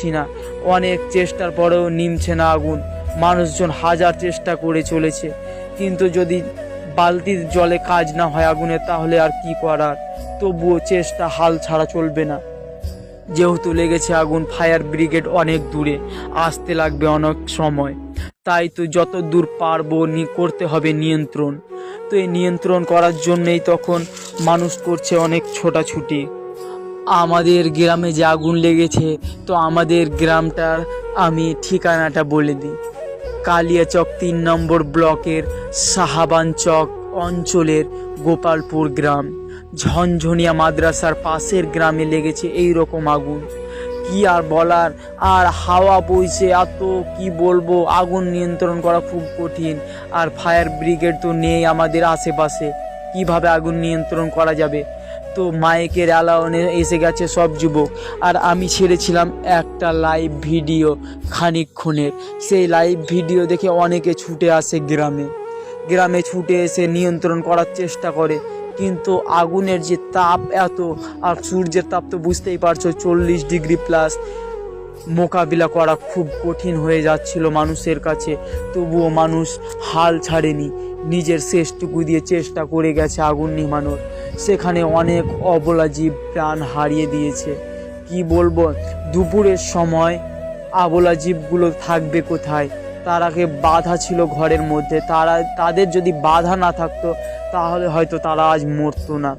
পাচ্ছি না। অনেক চেষ্টার পরেও নিমছে না আগুন। মানুষজন হাজার চেষ্টা করে চলেছে, কিন্তু যদি বালতির জলে কাজ না হয় আগুনের, তাহলে আর কি করার। তবুও চেষ্টা হাল ছাড়া চলবে না। যেহেতু লেগেছে আগুন, ফায়ার ব্রিগেড অনেক দূরে, আসতে লাগবে অনেক সময়। তাই তো যত দূর পারবো করতে হবে নিয়ন্ত্রণ। তো এই নিয়ন্ত্রণ করার জন্যেই তখন মানুষ করছে অনেক ছোটাছুটি। আমাদের গ্রামে যে আগুন লেগেছে, তো আমাদের গ্রামটার আমি ঠিকানাটা বলে দিই। কালিয়াচক 3 নম্বর ব্লকের সাহাবান চক অঞ্চলের গোপালপুর গ্রাম। ঝনঝনিয়া মাদ্রাসার পাশের গ্রামে লেগেছে এই রকম আগুন। কি আর বলার, আর হাওয়া বইছে এত, কি বলবো, আগুন নিয়ন্ত্রণ করা খুব কঠিন। আর ফায়ার ব্রিগেড তো নেই আমাদের আশেপাশে, কিভাবে আগুন নিয়ন্ত্রণ করা যাবে। তো মাইকের অ্যালাউনে এসে গেছে সব যুবক। আর আমি ছেড়েছিলাম একটা লাইভ ভিডিও খানিকক্ষণের। সেই লাইভ ভিডিও দেখে অনেকে ছুটে আসে গ্রামে ছুটে এসে নিয়ন্ত্রণ করার চেষ্টা করে। কিন্তু আগুনের যে তাপ এত, আর সূর্যের তাপ তো বুঝতেই পারছো 40 ডিগ্রি প্লাস, মোকাবিলা করা খুব কঠিন হয়ে যাচ্ছিল মানুষের কাছে। তবুও মানুষ হাল ছাড়েনি, নিজের শেষটুকু দিয়ে চেষ্টা করে গেছে আগুন নিভানোর। সেখানে অনেক অবলা জীব প্রাণ হারিয়ে দিয়েছে। কি বলবো, দুপুরের সময় অবলা জীবগুলো থাকবে কোথায়? তারাকে বাধা ছিল ঘরের মধ্যে। তাদের যদি বাধা না থাকতো, তাহলে হয়তো তারা আজ মরতো না।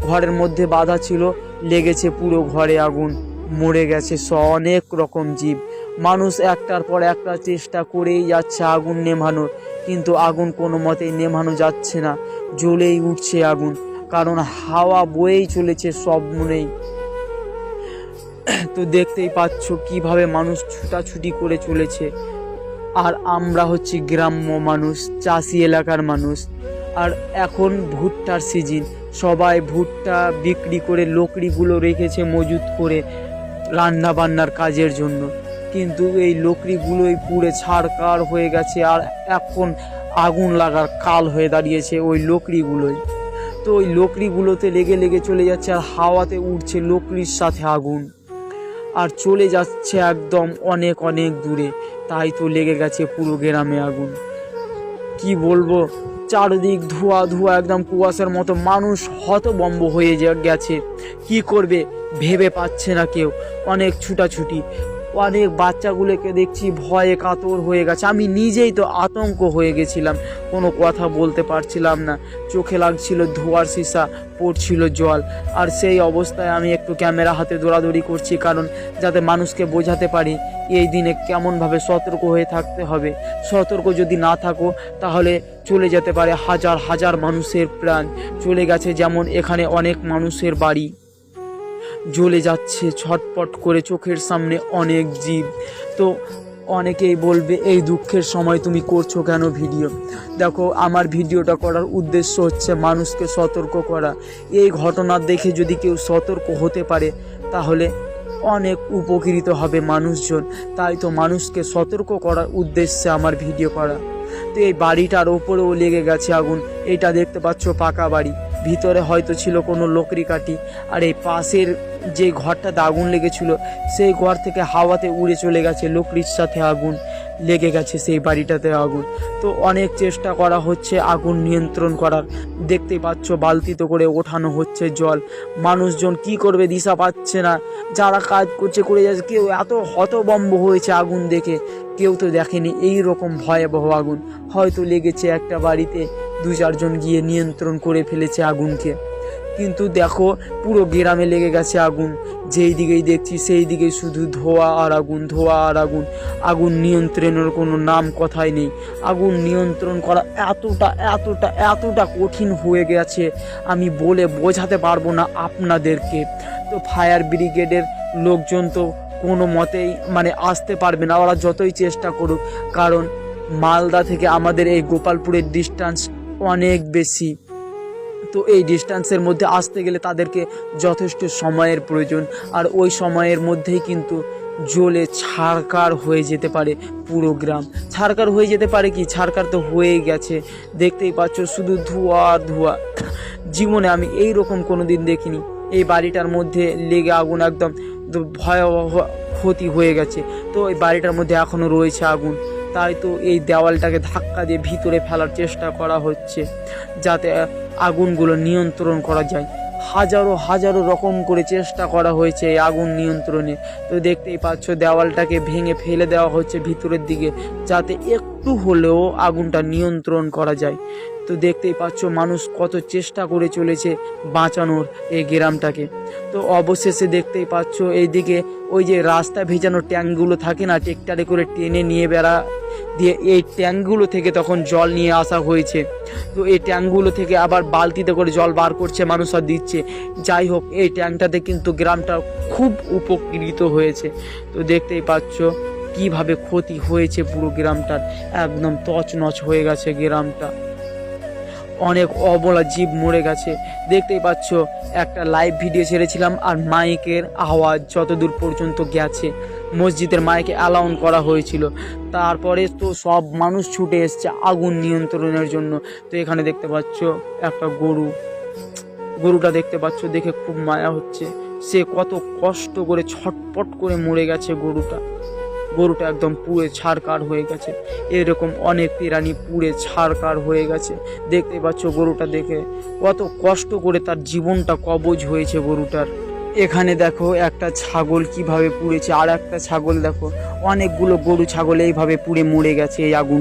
ঘরের মধ্যে বাধা ছিল, লেগেছে পুরো ঘরে আগুন, মরে গেছে অনেক রকম জীব। মানুষ একটার পর একটা চেষ্টা করেই যাচ্ছে আগুন নেভানোর, কিন্তু আগুন কোনো মতেই নেভানো যাচ্ছে না, জ্বলেই উঠছে আগুন। কারণ হাওয়া বয়েই চলেছে সব মনেই। তো দেখতেই পাচ্ছ কিভাবে মানুষ ছুটাছুটি করে চলেছে। আর আমরা হচ্ছি গ্রাম্য মানুষ, চাষি এলাকার মানুষ। আর এখন ভুট্টার সিজন, সবাই ভুট্টা বিক্রি করে লকড়িগুলো রেখেছে মজুত করে রান্না বান্নার কাজের জন্য। কিন্তু এই লকড়িগুলোই পুড়ে ছাড়কার হয়ে গেছে, আর এখন আগুন লাগার কাল হয়ে দাঁড়িয়েছে ওই লকড়িগুলোই। তো ওই লকড়িগুলোতে লেগে লেগে চলে যাচ্ছে, আর হাওয়াতে উঠছে লকড়ির সাথে আগুন, আর চলে যাচ্ছে একদম অনেক অনেক দূরে। তাই তো লেগে গেছে পুরো গ্রামে আগুন। কি বলবো, চারদিক ধোঁয়া ধোঁয়া, একদম কুয়াশার মতো। মানুষ হতভম্ব হয়ে গেছে, কি করবে ভেবে পাচ্ছে না কেউ। অনেক ছুটাছুটি, অনেক বাচ্চাগুলোকে দেখছি ভয়ে কাতর হয়ে গেছে। আমি নিজেই তো আতঙ্ক হয়ে গেছিলাম, কোনো কথা বলতে পারছিলাম না। চোখে লাগছিল ধোঁয়ার সীসা, পড়ছিল জল। আর সেই অবস্থায় আমি একটু ক্যামেরা হাতে দৌড়াদৌড়ি করছি, কারণ যাতে মানুষকে বোঝাতে পারি এই দিনে কেমনভাবে সতর্ক হয়ে থাকতে হবে। সতর্ক যদি না থাকো, তাহলে চলে যেতে পারে হাজার হাজার মানুষের প্রাণ। চলে গেছে, যেমন এখানে অনেক মানুষের বাড়ি জ্বলে যাচ্ছে ছটপট করে চোখের সামনে অনেক জীব। তো অনেকেই বলবে, এই দুঃখের সময় তুমি করছো কেন ভিডিও? দেখো, আমার ভিডিওটা করার উদ্দেশ্য হচ্ছে মানুষকে সতর্ক করা। এই ঘটনা দেখে যদি কেউ সতর্ক হতে পারে, তাহলে অনেক উপকৃত হবে মানুষজন। তাই তো মানুষকে সতর্ক করার উদ্দেশ্যে আমার ভিডিও করা। তো এই বাড়িটার ওপরেও লেগে গেছে আগুন। এটা দেখতে পাচ্ছ পাকা বাড়ি, ভিতরে হয়তো ছিল কোনো লকড়ি কাঠি। আর এই পাশের যে ঘরটাতে আগুন লেগেছিল, সেই ঘর থেকে হাওয়াতে উড়ে চলে গেছে লকড়ির সাথে আগুন, লেগে গেছে সেই বাড়িটাতে আগুন। তো অনেক চেষ্টা করা হচ্ছে আগুন নিয়ন্ত্রণ করার। দেখতেই পাচ্ছ বালতিতে করে ওঠানো হচ্ছে জল। মানুষজন কি করবে দিশা পাচ্ছে না, যারা কাজ করছে করে যাচ্ছে। কেউ এত হতভম্ব হয়েছে আগুন দেখে, কেউ তো দেখেনি এই রকম ভয়াবহ আগুন। হয়তো লেগেছে একটা বাড়িতে, 2-4 জন গিয়ে নিয়ন্ত্রণ করে ফেলেছে আগুনকে। কিন্তু দেখো, পুরো গ্রামে লেগে গেছে আগুন। যেই দিকেই দেখছি সেই দিকেই শুধু ধোঁয়া আর আগুন, ধোঁয়া আর আগুন। আগুন নিয়ন্ত্রণের কোনো নাম কথাই নেই। আগুন নিয়ন্ত্রণ করা এতটা এতটা এতটা কঠিন হয়ে গেছে, আমি বলে বোঝাতে পারবো না আপনাদেরকে। তো ফায়ার ব্রিগেডের লোকজন তো কোনো মতেই আসতে পারবে না, ওরা যতই চেষ্টা করুক। কারণ মালদা থেকে আমাদের এই গোপালপুরের ডিস্টেন্স অনেক বেশি। তো এই ডিস্টেন্সের মধ্যে আসতে গেলে তাদেরকে যথেষ্ট সময়ের প্রয়োজন। আর ওই সময়ের মধ্যেই কিন্তু জ্বলে ছারকার হয়ে যেতে পারে পুরো গ্রাম। ছারকার হয়ে যেতে পারে কি, ছারকার তো হয়েই গেছে। দেখতেই পাচ্ছ শুধু ধোঁয়া আর ধোঁয়া। জীবনে আমি এই রকম কোনো দিন দেখিনি। এই বাড়িটার মধ্যে লেগে আগুন একদম ভয়াবহ ক্ষতি হয়ে গেছে। তো এই বাড়িটার মধ্যে এখনও রয়েছে আগুন, তাই তো এই দেওয়ালটাকে ধাক্কা দিয়ে ভিতরে ফেলার চেষ্টা করা হচ্ছে যাতে আগুনগুলো নিয়ন্ত্রণ করা যায়। হাজারো হাজারো রকম করে চেষ্টা করা হয়েছে এই আগুন নিয়ন্ত্রণে। তো দেখতেই পাচ্ছ দেওয়ালটাকে ভেঙে ফেলে দেওয়া হচ্ছে ভিতরের দিকে যাতে একটু হলেও আগুনটা নিয়ন্ত্রণ করা যায়। তো দেখতেই পাচ্ছ মানুষ কত চেষ্টা করে চলেছে বাঁচানোর এই গ্রামটাকে। তো অবশেষে দেখতেই পাচ্ছ এইদিকে ওই যে রাস্তা ভেজানো ট্যাঙ্কগুলো থাকে না, ট্রেক্টরে করে টেনে নিয়ে বেড়া দিয়ে এই ট্যাঙ্কগুলো থেকে তখন জল নিয়ে আসা হয়েছে। তো এই ট্যাঙ্কগুলো থেকে আবার বালতিতে করে জল বার করছে মানুষ আর দিচ্ছে। যাই হোক, এই ট্যাঙ্কটাতে কিন্তু গ্রামটা খুব উপকৃত হয়েছে। তো দেখতেই পাচ্ছ কিভাবে ক্ষতি হয়েছে পুরো গ্রামটার, একদম তছনছ হয়ে গেছে গ্রামটা, অনেক অবলা জীব মরে গেছে। দেখতেই পাচ্ছ একটা লাইভ ভিডিও ছেড়েছিলাম আর মাইকের আওয়াজ যতদূর পর্যন্ত গেছে, মসজিদের মাইকে অ্যালাউন করা হয়েছিল, তারপরে তো সব মানুষ ছুটে এসছে আগুন নিয়ন্ত্রণের জন্য। তো এখানে দেখতে পাচ্ছ একটা গরুটা দেখতে পাচ্ছ, দেখে খুব মায়া হচ্ছে, সে কত কষ্ট করে ছটপট করে মরে গেছে গরুটা একদম পুড়ে ছারকার হয়ে গেছে। এরকম অনেক প্রাণী পুড়ে ছারকার হয়ে গেছে। দেখতে পাচ্ছ গরুটা দেখে কত কষ্ট করে তার জীবনটা কবজ হয়েছে গরুটার। এখানে দেখো একটা ছাগল কিভাবে পুড়েছে, আর একটা ছাগল দেখো, অনেকগুলো গরু ছাগল এইভাবে পুড়ে মরে গেছে এই আগুন।